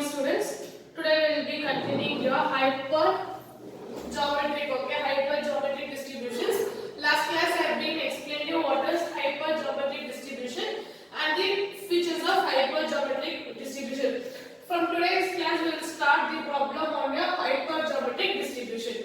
students. Today we will be continuing your hypergeometric, hypergeometric distributions. Last class I have been explaining you what is hypergeometric distribution and the features of hypergeometric distribution. From today's class we will start the problem on your hypergeometric distribution.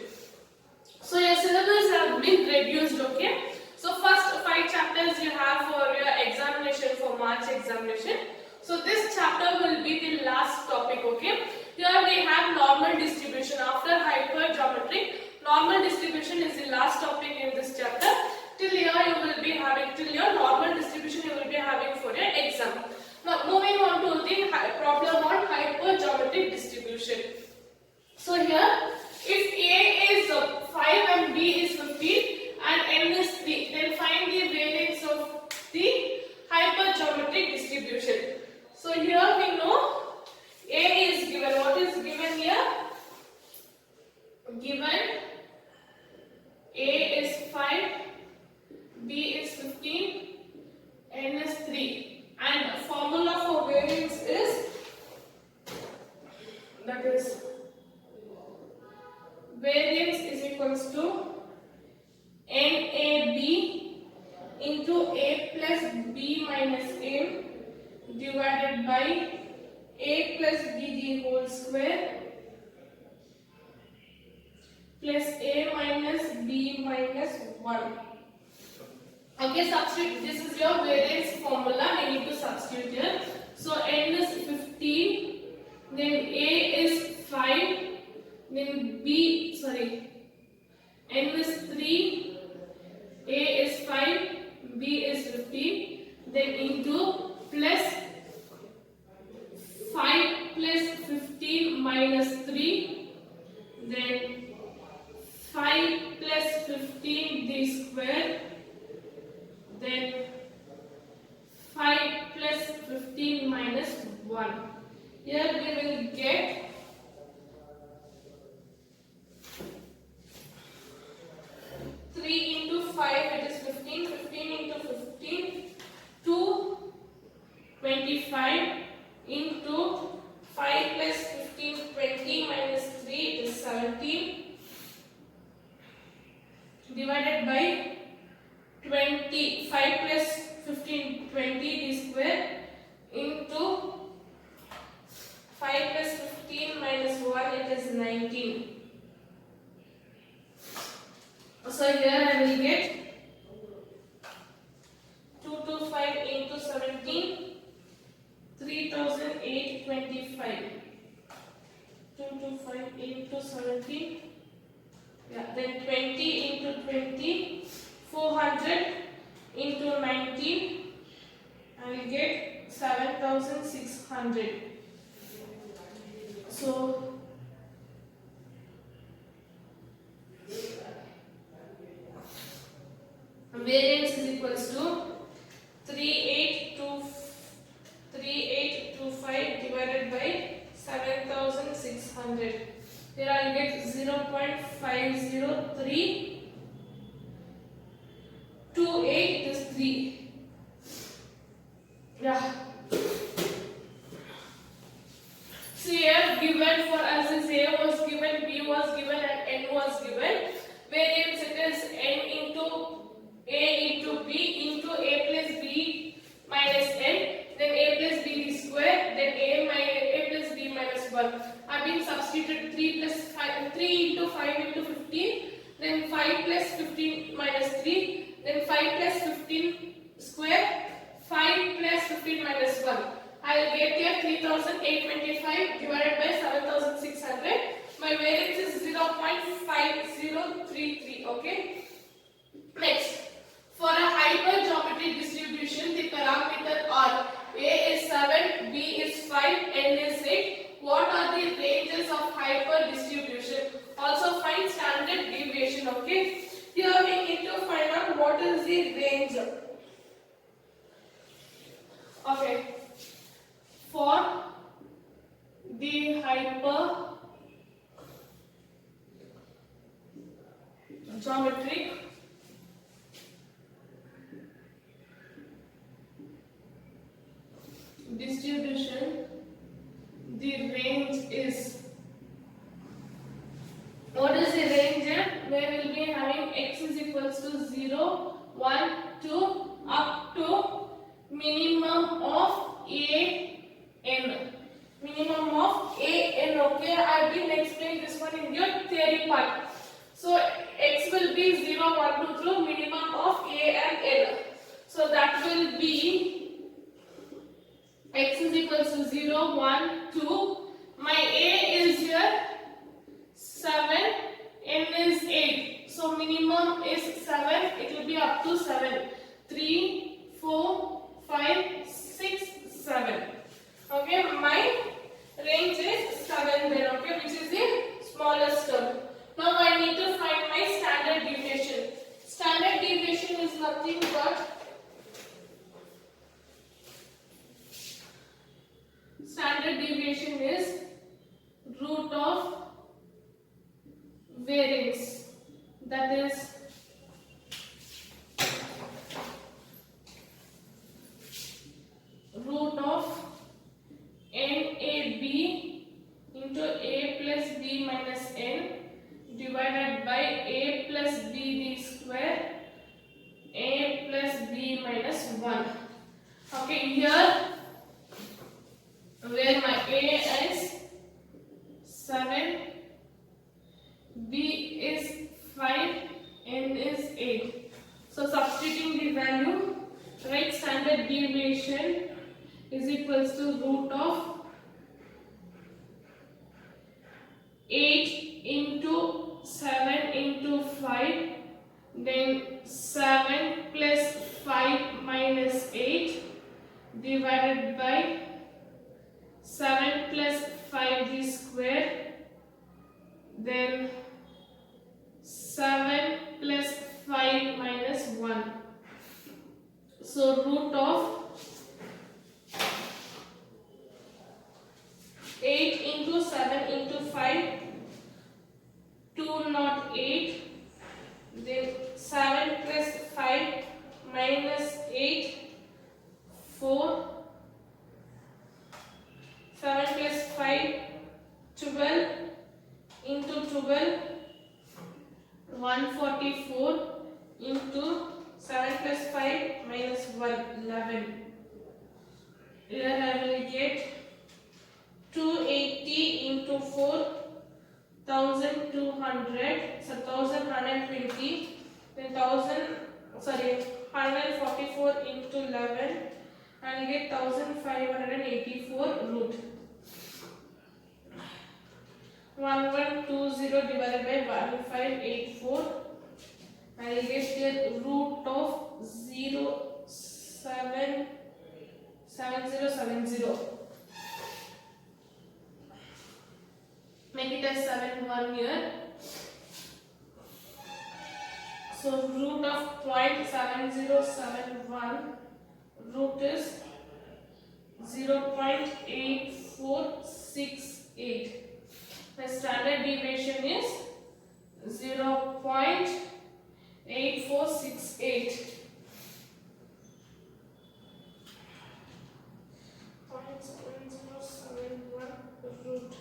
So your syllabus have been reduced, okay? So first 5 chapters you have for your examination, for March examination. So this chapter will be the last topic, okay? Here we have normal distribution. After hypergeometric, normal distribution is the last topic in this chapter. Till here you will be having, till your normal distribution you will be having for your exam. Now moving on to the problem on hypergeometric distribution. So here, if A is 5 and B is 15 and N is 3, then find the variance of the hypergeometric distribution. So here we know A is given. What is given here? Given A is 5, B is 15, N is 3. And formula for variance is, that is, variance is equals to NAB into A plus B minus A divided by A plus B the whole square plus A minus B minus 1. Okay, substitute. This is your variance formula. We need to substitute here. So N is 15, then A is 5, then N is 3, A is 5, B is 15, then into plus 5 plus 15 minus 3, then 5 plus 15 the square, then 5 plus 15 minus 1. Here we will get 3 into 5, it is 15, 15 into 15, 225 into 5 plus 15, 20 minus 3, it is 17, divided by 20, 5 plus 15, 20 the square into 5 plus 15 minus 1, it is 19. So here I will get 225 into 17, 3825. 225 into 17, yeah, then 20 into 20, 400 into 19, I will get 7600. So variance is equals to 3825 divided by 7600. Here I will get 0.50328 is 3. Yeah. So here given for us is A was given, B was given and N was given. Variance it is N into A into B into A plus B minus N, then A plus B square, then A plus B minus 1. I have been substituted 3 into 5 into 15, then 5 plus 15 minus 3, then 5 plus 15 square, 5 plus 15 minus 1. I will get here 3825 divided by 7600. My variance is 0.5033. Okay. Next, for a hypergeometric distribution, the parameter are A is 7, B is 5, N is 8. What are the ranges of hyper distribution? Also find standard deviation. Okay. Here we need to find out what is the range. Okay. For the hypergeometric distribution, the range is, what is the range here? We will be having x is equals to 0, 1, 2 up to minimum of an. Minimum of an. Okay, I have been explaining this one in your theory part. So x will be 0, 1, 2 through minimum of a and n. So that will be x is equals to 0, 1, 2. My a is here 7, n is 8. So minimum is 7. It will be up to 7. 3, 4, 5, 6, 7. Okay, my range is 7 then. Okay, which is the smallest term. Now I need to find my standard deviation. Standard deviation is nothing but root of variance, that is root of NAB into A plus B minus N divided by A plus BD square A plus B minus 1. Okay, here where my A is 7, B is 5, N is 8. So substituting the value, right, standard deviation is equals to root of 8 into 7 into 5, then 7 plus 5 minus 8 divided by 7 plus 5d square, then 7 plus 5 minus 1. So root of 8 into 7 into 5, 208, then 7 plus 5 minus 8, 4, 7 plus 5, 12 into 12, 144 into 7 plus 5 minus 1, 11. Here I will get 280 into 4, 1200, so 1120, then 144 into 11, I will get 1584 root. 1120 divided by 1584, I will get the root of 0.7070. Make it as 7 here. So root of 0.7071, root is 0.8468. The standard deviation is 0.8468. 0.7071 root.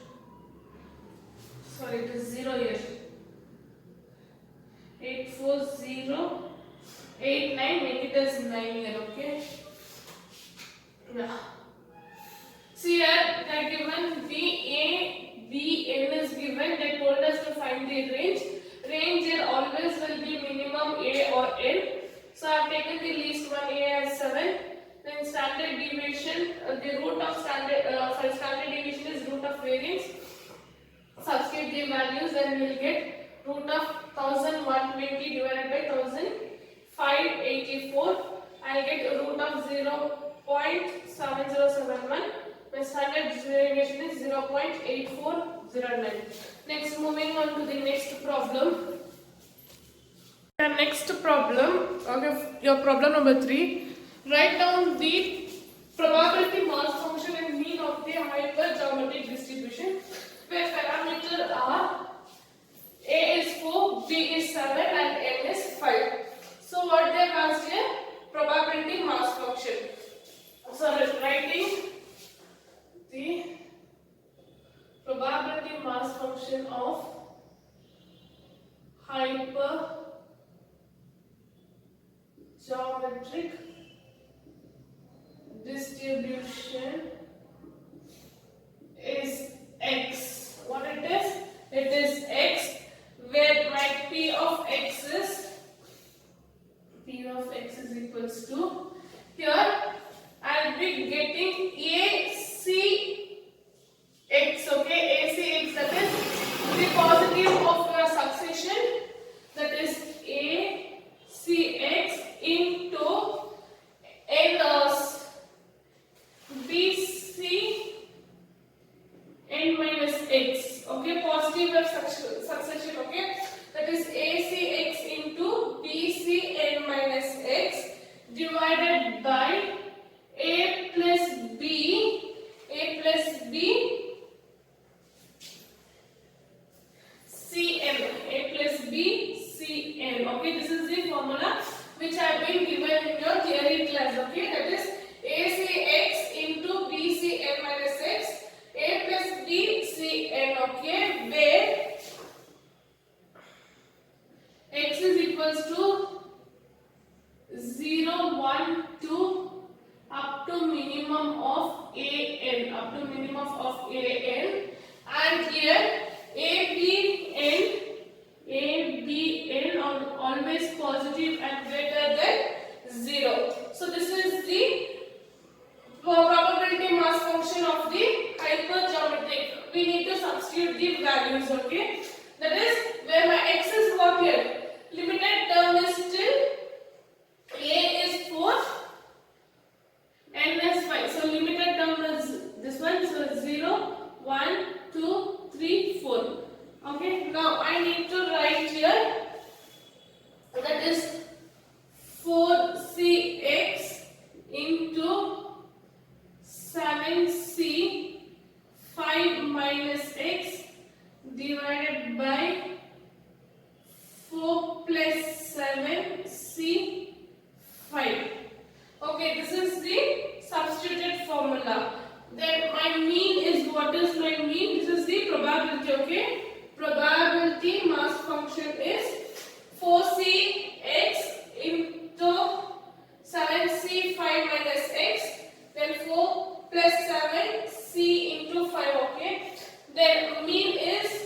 Sorry, it is 0 here. 84089, make it as 9 here, okay? Yeah. See here, they are given the A, B, N is given. They told us to find the range. Range here always will be minimum A or N. So I have taken the least one A as 7. Then standard deviation, the root of standard deviation is root of variance. Substitute the values, then we will get root of 1120 divided by 1584. I will get root of 0.7071. The standard deviation is 0.8409. Next, moving on to the next problem. The next problem, okay, your problem number 3. Write down the probability mass function and mean of the hypergeometric distribution, where parameters are A is 4, B is 7 and N is 5. So what they have asked here? Probability mass function. So writing the n minus x, a plus b c n, okay, where x is equals to 0, 1, 2 up to minimum of an, up to minimum of an, and here a b n are always positive and greater than 0. So this is the probability mass function of the hypergeometric. We need to substitute the values, okay? That is where my x is what here? Limited term is still a is 4, n is 5. So limited term is this one. So 0, 1, 2, 3, 4. Okay. Now I need to write here. That is 4cx into 7c 5 minus x divided by 4 plus 7c 5. Okay, this is the substituted formula. Then my mean is, what is my mean? This is the probability, okay? Probability mass function is 4cx into 7c 5 minus x, then 4 plus 7c into 5, okay? Then mean is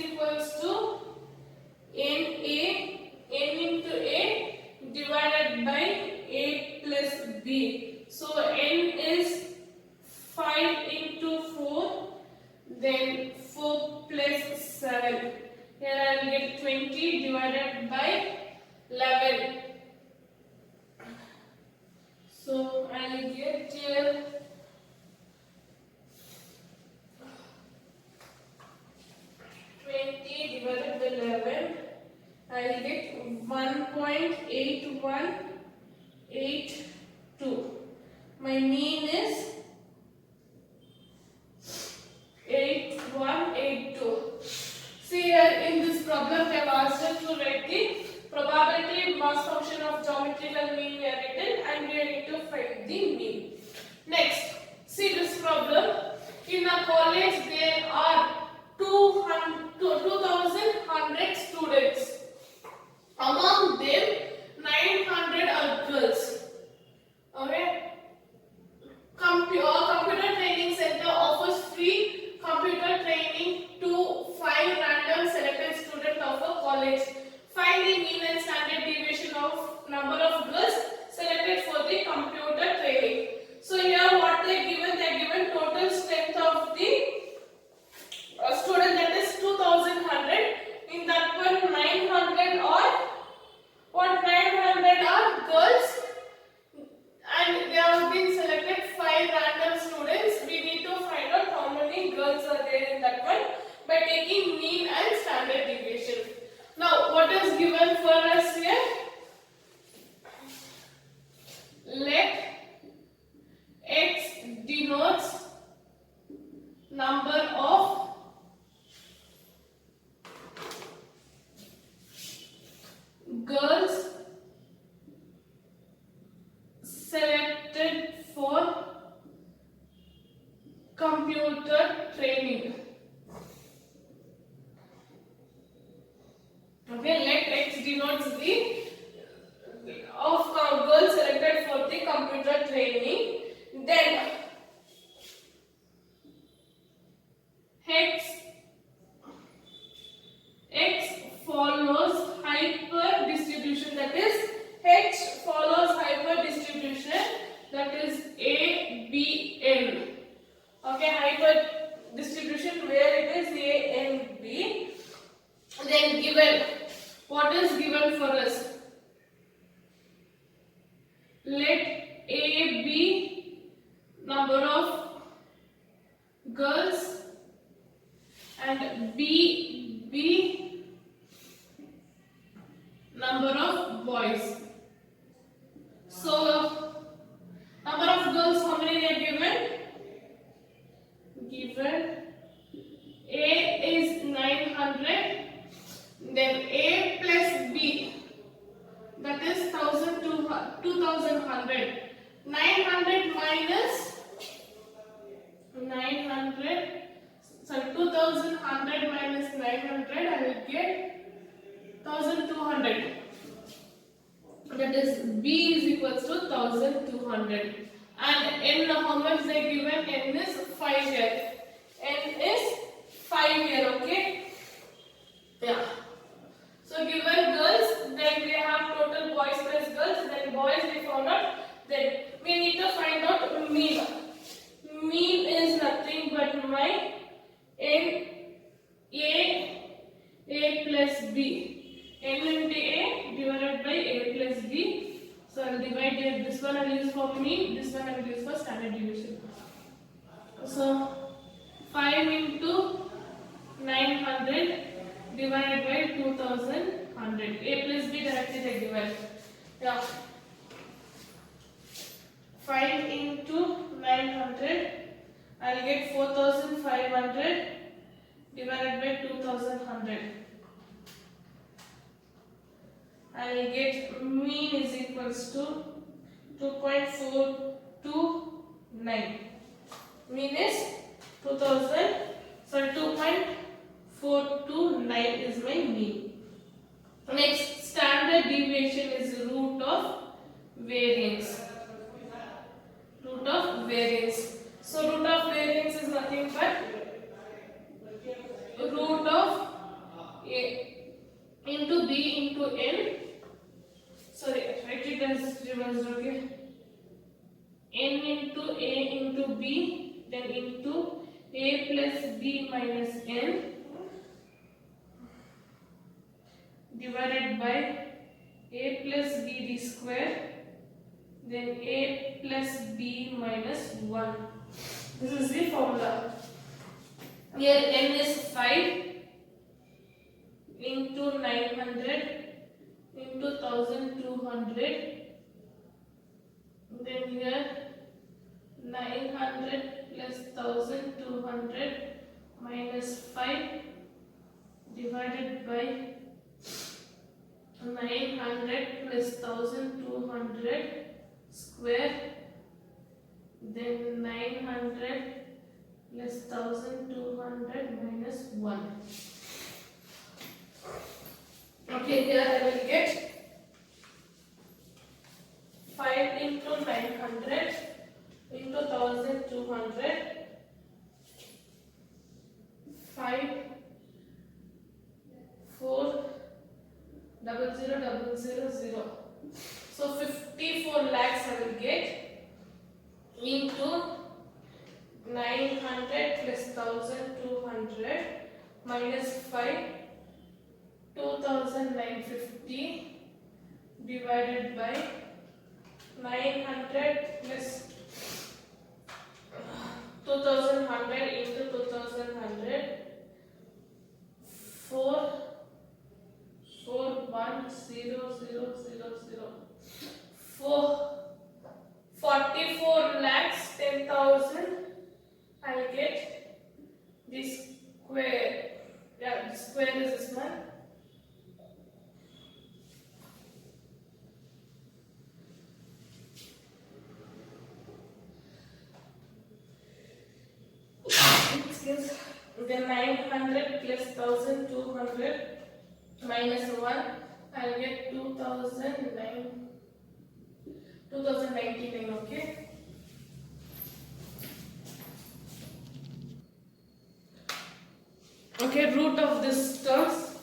equals to n into a divided by a plus b. So n is 5 into 4, then 4 plus 7. Here I will get 20 divided by 11. So I will get here 20 divided by 11. I will get 1.8182. My mean is 8182. See here in this problem they have asked us to write the probability mass function of geometrical mean we have written, and we need to find the mean. Next, see this problem. In a college there are 2,100 students. Among them 900 are girls. Okay. Computer Training Center offers free computer training to 5 random selected students of a college. Find the mean and standard deviation of number of girls selected for the computer training. So here what they given? They given total strength of the student, that is 2,100. In that one 900 are what? 900 are girls, and they have been selected 5 random students. We need to find out how many girls are there in that one by taking mean and standard deviation. Now what is given for us here? Let x denotes number of girls selected for computer training. Okay, let x denotes the of girls selected for the computer training. Then x follows hyper distribution, that is h follows hyper distribution, that is a b n. Okay, hyper distribution where it is a n b. Then given, what is given for us? Let a be number of girls and b be number of boys. So number of girls, how many are given? Given a is 900, then a plus b, that is 2,100. 900 minus 900, sorry, 2100 minus 900, I will get 1200. That is B is equals to 1200. And N, how much they given? N is 5 here. N is 5 here, okay? Yeah. So given girls, then they have total boys plus girls, then boys we found out. Then we need to find out mean. Mean is nothing but my N A plus B. N into A divided by A plus B. So I will divide here. This one I will use for mean, this one I will use for standard deviation. So 5 into 900 divided by 2100. A plus B directly they given. Yeah. 5 into 900, I will get 4500 divided by 2100. I will get mean is equals to 2.429. Mean is 2.429 is my mean. Next, standard deviation is root of variance. Root of variance. So root of variance is nothing but root of A into B into N. Sorry, write it as reversed, okay? N into A into B, then into A plus B minus N divided by A plus B d square, then A plus B minus 1. This is the formula. Here N is 5 into 900 into 1200. Then here 900 plus 1200 minus 5 divided by 900 plus 1200 square, then 900 plus 1200 minus 1. Okay, here I will get 5 into 900 into 1200, 5 4 0000. So 54 lakhs I will get into 900 plus 1200 minus 5, 2950 divided by 900 plus 2100 into 2100, 4 44 lakhs 10,000. I'll get this square. Yeah, the square is this one. The 900 plus 1200 minus 1, I'll get 2099, okay? Okay, root of this terms.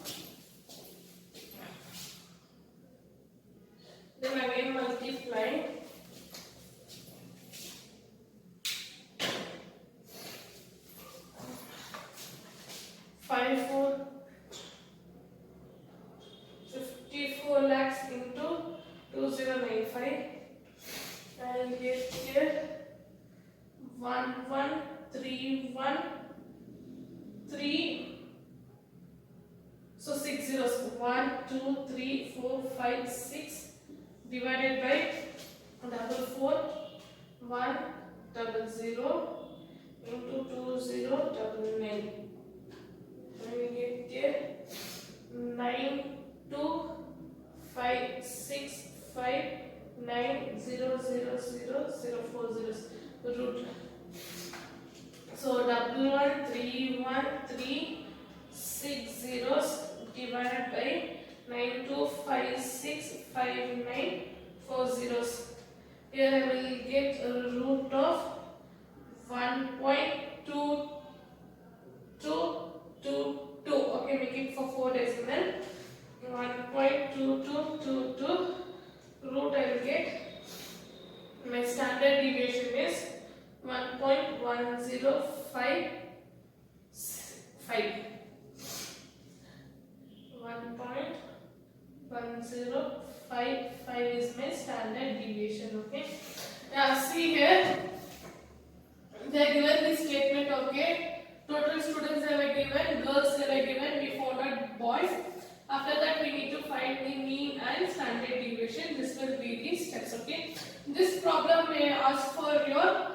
Then again multiply. Five, 54 lakhs into 2095. I'll get here 11313. So 6 zeros. 1, 2, 3, 4, 5, 6 divided by 44100 into 2099. And we get here 925659000 root. So double 13136 divided by 92565940. Here I will get a root of 1.2222. Okay, make it for 4 decimal. 1.2222 root I will get. My standard deviation is 1.1055. 1.1055 is my standard deviation. Okay. Now see here, they are given this statement. Okay, total students they were given, girls they were given. We found out boys. After that, we need to find the mean and standard deviation. This will be the steps. Okay. This problem may ask for your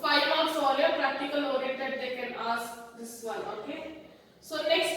5 marks or your practical oriented. They can ask this one. Okay. So next